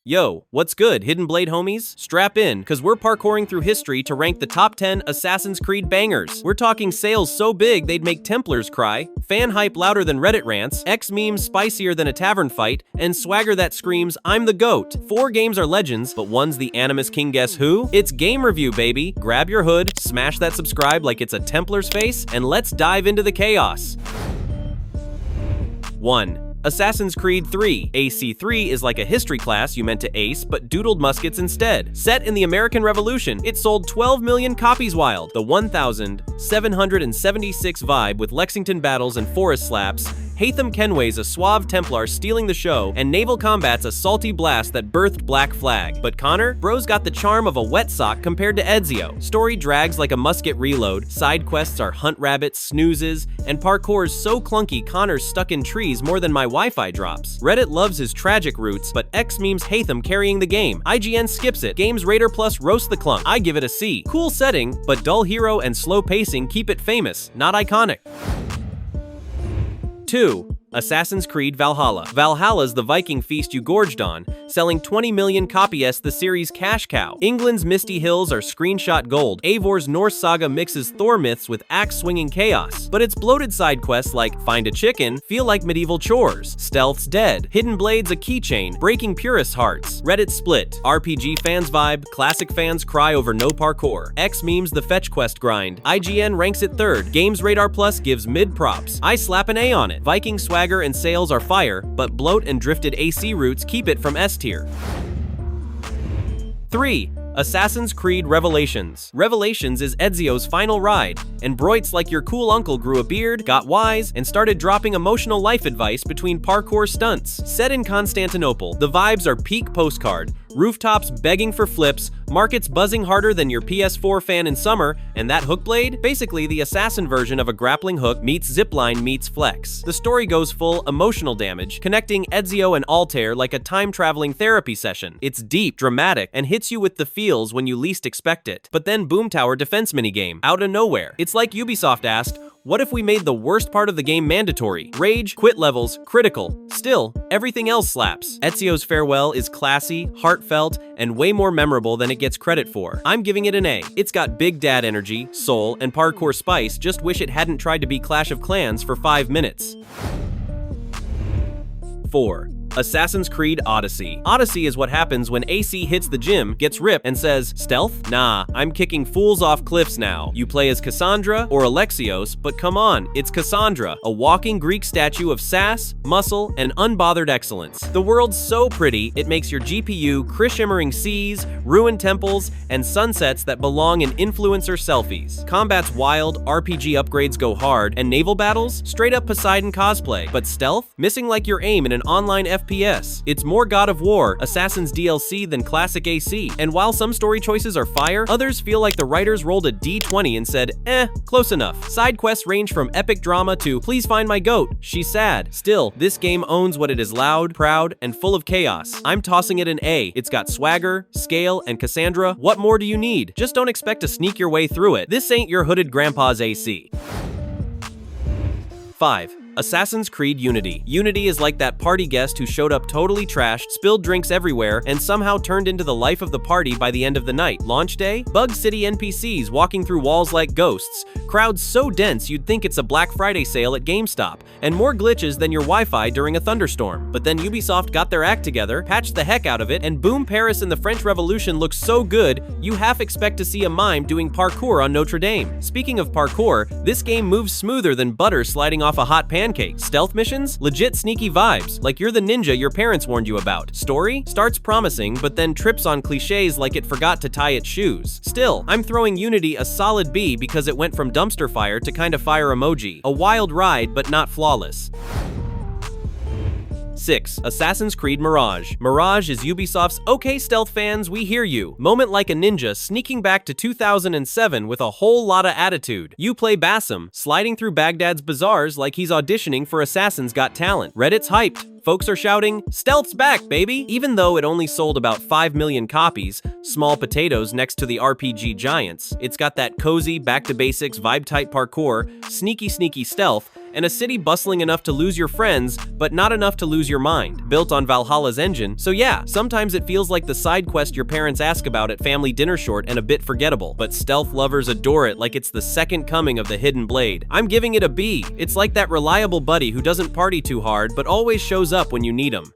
Yo, what's good, Hidden Blade homies? Strap in, cause we're parkouring through history to rank the top 10 Assassin's Creed bangers. We're talking sales so big they'd make Templars cry, fan hype louder than Reddit rants, X memes spicier than a tavern fight, and swagger that screams, I'm the GOAT. 4 games are legends, but one's the Animus King Guess Who? It's game review, baby. Grab your hood, smash that subscribe like it's a Templar's face, and let's dive into the chaos. 1. Assassin's Creed 3. AC3 is like a history class you meant to ace, but doodled muskets instead. Set in the American Revolution, it sold 12 million copies wild. The 1,776 vibe with Lexington battles and forest slaps, Haytham Kenway's a suave Templar stealing the show, and naval combat's a salty blast that birthed Black Flag. But Connor? Bro's got the charm of a wet sock compared to Ezio. Story drags like a musket reload, side quests are hunt rabbits, snoozes, and parkour's so clunky Connor's stuck in trees more than my Wi-Fi drops. Reddit loves his tragic roots, but X memes Haytham carrying the game. IGN skips it. Games Raider Plus roast the clunk. I give it a C. Cool setting, but dull hero and slow pacing keep it famous, not iconic. 2. Assassin's Creed Valhalla. Valhalla's the Viking feast you gorged on, selling 20 million copies the series' cash cow. England's misty hills are screenshot gold. Eivor's Norse saga mixes Thor myths with axe-swinging chaos. But its bloated side quests like Find a Chicken feel like medieval chores. Stealth's dead. Hidden Blade's a keychain, breaking purists' hearts. Reddit split. RPG fans vibe, classic fans cry over no parkour. X memes the fetch quest grind. IGN ranks it 3rd. Games Radar Plus gives mid props. I slap an A on it. Viking swagger and sales are fire, but bloat and drifted AC roots keep it from S tier. 3. Assassin's Creed Revelations. Revelations is Ezio's final ride, and Broit's like your cool uncle grew a beard, got wise, and started dropping emotional life advice between parkour stunts. Set in Constantinople, the vibes are peak postcard, rooftops begging for flips, markets buzzing harder than your PS4 fan in summer, and that hook blade? Basically the assassin version of a grappling hook meets zipline meets flex. The story goes full emotional damage, connecting Ezio and Altair like a time-traveling therapy session. It's deep, dramatic, and hits you with the feels when you least expect it. But then Boom Tower defense minigame, out of nowhere. It's like Ubisoft asked, what if we made the worst part of the game mandatory? Rage, quit levels, critical. Still, everything else slaps. Ezio's farewell is classy, heartfelt, and way more memorable than it gets credit for. I'm giving it an A. It's got big dad energy, soul, and parkour spice, just wish it hadn't tried to be Clash of Clans for 5 minutes. 4. Assassin's Creed Odyssey. Odyssey is what happens when AC hits the gym, gets ripped, and says, stealth? Nah, I'm kicking fools off cliffs now. You play as Cassandra or Alexios, but come on, it's Cassandra, a walking Greek statue of sass, muscle, and unbothered excellence. The world's so pretty, it makes your GPU shimmering seas, ruined temples, and sunsets that belong in influencer selfies. Combat's wild, RPG upgrades go hard, and naval battles? Straight up Poseidon cosplay. But stealth? Missing like your aim in an online FPS. It's more God of War, Assassin's DLC than classic AC, and while some story choices are fire, others feel like the writers rolled a D20 and said, close enough. Side quests range from epic drama to please find my goat, she's sad. Still, this game owns what it is: loud, proud, and full of chaos. I'm tossing it an A. It's got swagger, scale, and Cassandra. What more do you need? Just don't expect to sneak your way through it. This ain't your hooded grandpa's AC. 5. Assassin's Creed Unity. Unity is like that party guest who showed up totally trashed, spilled drinks everywhere, and somehow turned into the life of the party by the end of the night. Launch day? Bug City NPCs walking through walls like ghosts, crowds so dense you'd think it's a Black Friday sale at GameStop, and more glitches than your Wi-Fi during a thunderstorm. But then Ubisoft got their act together, patched the heck out of it, and boom, Paris in the French Revolution looks so good, you half expect to see a mime doing parkour on Notre Dame. Speaking of parkour, this game moves smoother than butter sliding off a hot pancake. Stealth missions? Legit sneaky vibes, like you're the ninja your parents warned you about. Story? Starts promising, but then trips on cliches like it forgot to tie its shoes. Still, I'm throwing Unity a solid B because it went from dumpster fire to kind of fire emoji. A wild ride, but not flawless. 6. Assassin's Creed Mirage. Mirage is Ubisoft's "Okay stealth fans, we hear you" moment, like a ninja sneaking back to 2007 with a whole lot of attitude. You play Bassam, sliding through Baghdad's bazaars like he's auditioning for Assassin's Got Talent. Reddit's hyped. Folks are shouting, stealth's back, baby! Even though it only sold about 5 million copies, small potatoes next to the RPG giants, it's got that cozy, back-to-basics, vibe-type parkour, sneaky stealth, and a city bustling enough to lose your friends, but not enough to lose your mind. Built on Valhalla's engine, so yeah, sometimes it feels like the side quest your parents ask about at family dinner short and a bit forgettable, but stealth lovers adore it like it's the second coming of the hidden blade. I'm giving it a B. It's like that reliable buddy who doesn't party too hard, but always shows up when you need him.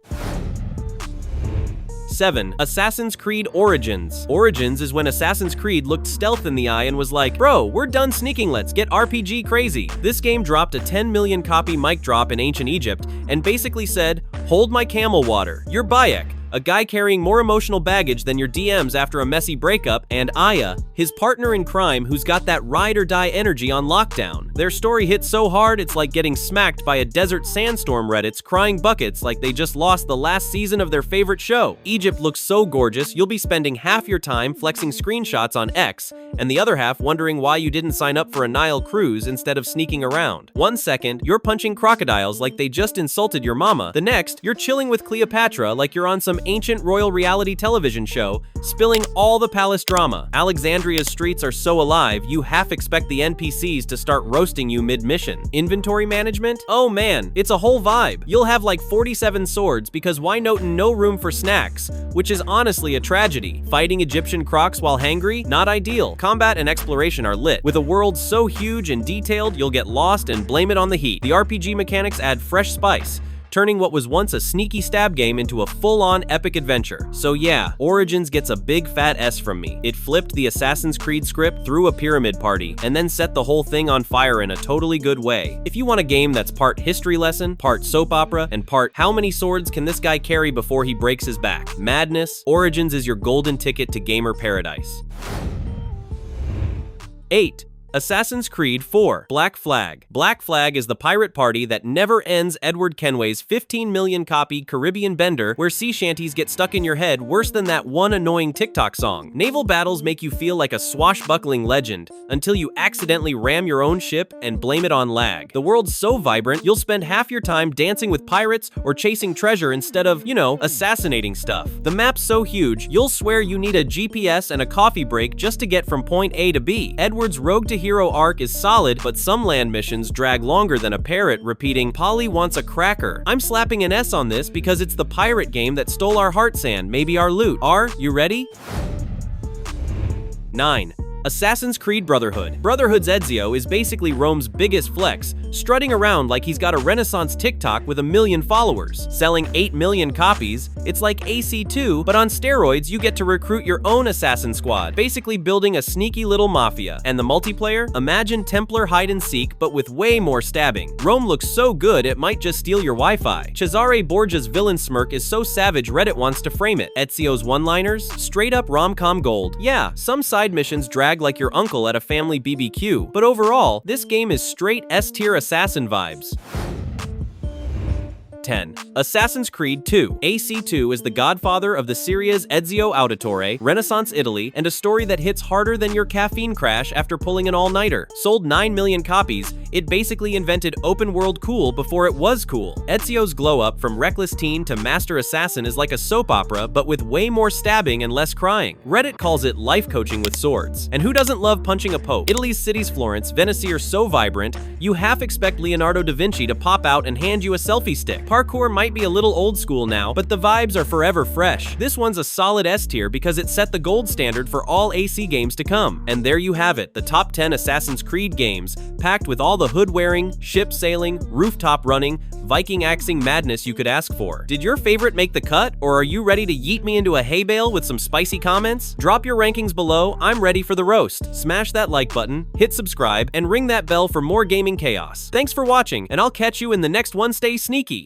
7. Assassin's Creed Origins. Origins is when Assassin's Creed looked stealth in the eye and was like, bro, we're done sneaking, let's get RPG crazy. This game dropped a 10 million copy mic drop in ancient Egypt and basically said, hold my camel water. You're Bayek, a guy carrying more emotional baggage than your DMs after a messy breakup, and Aya, his partner in crime who's got that ride or die energy on lockdown. Their story hits so hard it's like getting smacked by a desert sandstorm Reddits crying buckets like they just lost the last season of their favorite show. Egypt looks so gorgeous you'll be spending half your time flexing screenshots on X, and the other half wondering why you didn't sign up for a Nile cruise instead of sneaking around. One second, you're punching crocodiles like they just insulted your mama. The next, you're chilling with Cleopatra like you're on some ancient royal reality television show, spilling all the palace drama. Alexandria's streets are so alive, you half expect the NPCs to start roasting you mid-mission. Inventory management? Oh man, it's a whole vibe. You'll have like 47 swords because why note no room for snacks, which is honestly a tragedy. Fighting Egyptian crocs while hangry? Not ideal. Combat and exploration are lit. With a world so huge and detailed, you'll get lost and blame it on the heat. The RPG mechanics add fresh spice, turning what was once a sneaky stab game into a full-on epic adventure. So yeah, Origins gets a big fat S from me. It flipped the Assassin's Creed script through a pyramid party, and then set the whole thing on fire in a totally good way. If you want a game that's part history lesson, part soap opera, and part how many swords can this guy carry before he breaks his back? Madness, Origins is your golden ticket to gamer paradise. 8. Assassin's Creed 4. Black Flag. Black Flag is the pirate party that never ends Edward Kenway's 15 million copy Caribbean Bender, where sea shanties get stuck in your head worse than that one annoying TikTok song. Naval battles make you feel like a swashbuckling legend, until you accidentally ram your own ship and blame it on lag. The world's so vibrant, you'll spend half your time dancing with pirates or chasing treasure instead of, assassinating stuff. The map's so huge, you'll swear you need a GPS and a coffee break just to get from point A to B. Edward's rogue to hero arc is solid, but some land missions drag longer than a parrot repeating, Polly wants a cracker. I'm slapping an S on this because it's the pirate game that stole our heart sand, maybe our loot. Are you ready? 9. Assassin's Creed Brotherhood. Brotherhood's Ezio is basically Rome's biggest flex, strutting around like he's got a Renaissance TikTok with 1 million followers. Selling 8 million copies, it's like AC2, but on steroids you get to recruit your own assassin squad, basically building a sneaky little mafia. And the multiplayer? Imagine Templar hide and seek, but with way more stabbing. Rome looks so good it might just steal your Wi-Fi. Cesare Borgia's villain smirk is so savage Reddit wants to frame it. Ezio's one-liners? Straight up rom-com gold. Yeah, some side missions drag like your uncle at a family BBQ, but overall, this game is straight S-tier assassin vibes. 10. Assassin's Creed 2. AC2 is the godfather of the Syria's Ezio Auditore, Renaissance Italy, and a story that hits harder than your caffeine crash after pulling an all-nighter. Sold 9 million copies, it basically invented open-world cool before it was cool. Ezio's glow-up from reckless teen to master assassin is like a soap opera, but with way more stabbing and less crying. Reddit calls it life coaching with swords. And who doesn't love punching a pope? Italy's cities Florence, Venice are so vibrant, you half expect Leonardo da Vinci to pop out and hand you a selfie stick. Parkour might be a little old school now, but the vibes are forever fresh. This one's a solid S tier because it set the gold standard for all AC games to come. And there you have it, the top 10 Assassin's Creed games, packed with all the hood-wearing, ship-sailing, rooftop-running, Viking axing madness you could ask for. Did your favorite make the cut, or are you ready to yeet me into a hay bale with some spicy comments? Drop your rankings below, I'm ready for the roast. Smash that like button, hit subscribe, and ring that bell for more gaming chaos. Thanks for watching, and I'll catch you in the next one. Stay sneaky!